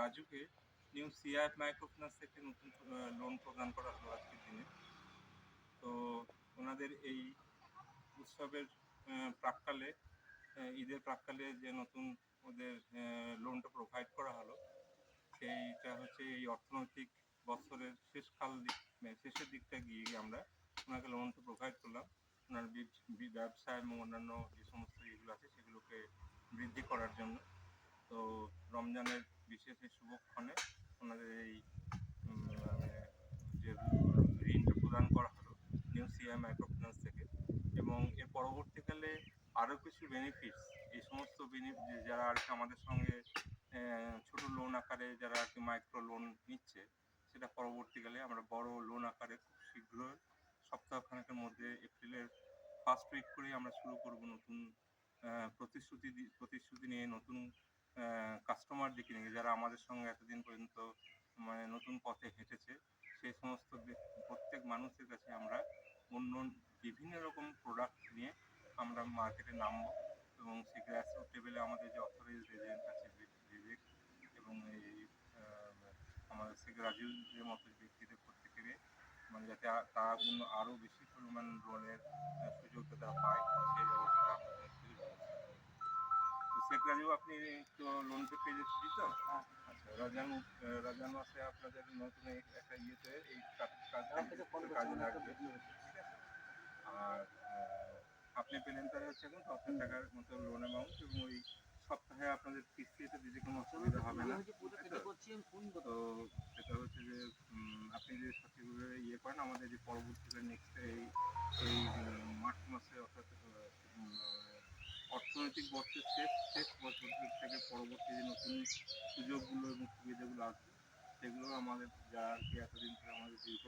রাজুকে new CIF microfinance থেকে নতুন লোন প্রদান করা হলো আজকের দিনে। তো ওনাদের এই উৎসবের প্রাক্কালে, ঈদের প্রাক্কালে যে নতুন ওদের লোনটা প্রোভাইড করা হলো, সেইটা হচ্ছে এই অর্থনৈতিক বছরের শেষের দিকটা গিয়ে আমরা ওনাকে লোনটা প্রোভাইড করলাম ওনার ব্যবসা এবং অন্যান্য যে সমস্ত ইয়েগুলো আছে সেগুলোকে বৃদ্ধি করার জন্য। তো রমজানের বিশেষ এই শুভক্ষণে ওনাদের এই মানে যে ঋণটা প্রদান করা হলো নিউ সিআই মাইক্রোফিন্যান্স থেকে, এবং এর পরবর্তীকালে আরও কিছু বেনিফিটস, এই সমস্ত যারা আর কি আমাদের সঙ্গে ছোট লোন আকারে যারা আর কি মাইক্রো লোন নিচ্ছে, সেটা পরবর্তীকালে আমরা বড় লোন আকারে খুব শীঘ্রই সপ্তাহখানেকের মধ্যে এপ্রিলের ফার্স্ট উইক করেই আমরা শুরু করব। নতুন প্রতিশ্রুতি নিয়ে নতুন কাস্টমার দিকে নিয়ে, যারা আমাদের সঙ্গে এতদিন পর্যন্ত মানে নতুন পথে হেঁটেছে, সেই সমস্ত প্রত্যেক মানুষের কাছে আমরা অন্য বিভিন্ন রকম প্রোডাক্ট নিয়ে আমরা মার্কেটে নামবো, এবং সেই গ্রাসরুট লেভেলে আমাদের যে অথরাইজড এজেন্ট আছে বিবেক এবং এই আমাদের শেখ রাজুদের মতো ব্যক্তিদের প্রত্যেকের মানে যাতে তারা আরও বেশি পরিমাণ লোনের সুযোগটা তারা পায়, সেই ব্যবস্থা আমাদের সুযোগ। তো শেখ রাজু, আপনি তো লোনটা পেয়েছি তো? আচ্ছা, রমজান মাসে আপনাদের নতুন একটা ইয়েতে এই কাজে লাগবে, ঠিক আছে? আর আপনি পেলেন তাহলে হচ্ছে এখন 10,000 টাকার মতো লোন অ্যামাউন্ট, এবং ওই সপ্তাহে আপনাদের কিস্তিতে দিতে কোনো অসুবিধা হবে না। তো সেটা হচ্ছে যে আপনি যে সঠিকভাবে ইয়ে করেন, আমাদের যে পরবর্তীতে নেক্সট এই মার্চ মাসে, অর্থাৎ অর্থনৈতিক বছরের শেষ বছর থেকে পরবর্তী যে নতুন সুযোগগুলো এবং সুবিধাগুলো আসবে, সেগুলো আমাদের যারা আর কি এতদিন ধরে আমাদের দীর্ঘ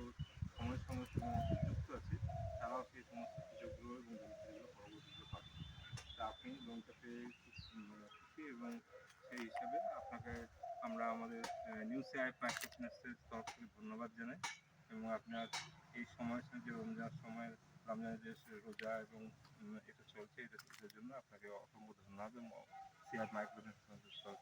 সময়ের সঙ্গে যুক্ত আছে, তারাও সেই সমস্ত সুযোগগুলো এবং বেনিফিটগুলো পরবর্তীতে পাবে। তা আপনি লোনটা পেয়ে খুশি, এবং সেই হিসাবে আপনাকে আমরা আমাদের নিউ সিআইএফ মাইক্রোফিন্যান্সের তরফ থেকে ধন্যবাদ জানাই, এবং আপনার এই সময়ের সঙ্গে রমজানের যে রোজা এবং এটা চলছে, এটার জন্য আপনাকে অসংখ্য ধন্যবাদ এবং সিআইএফ মাইক্রোফিন্যান্সের তরফ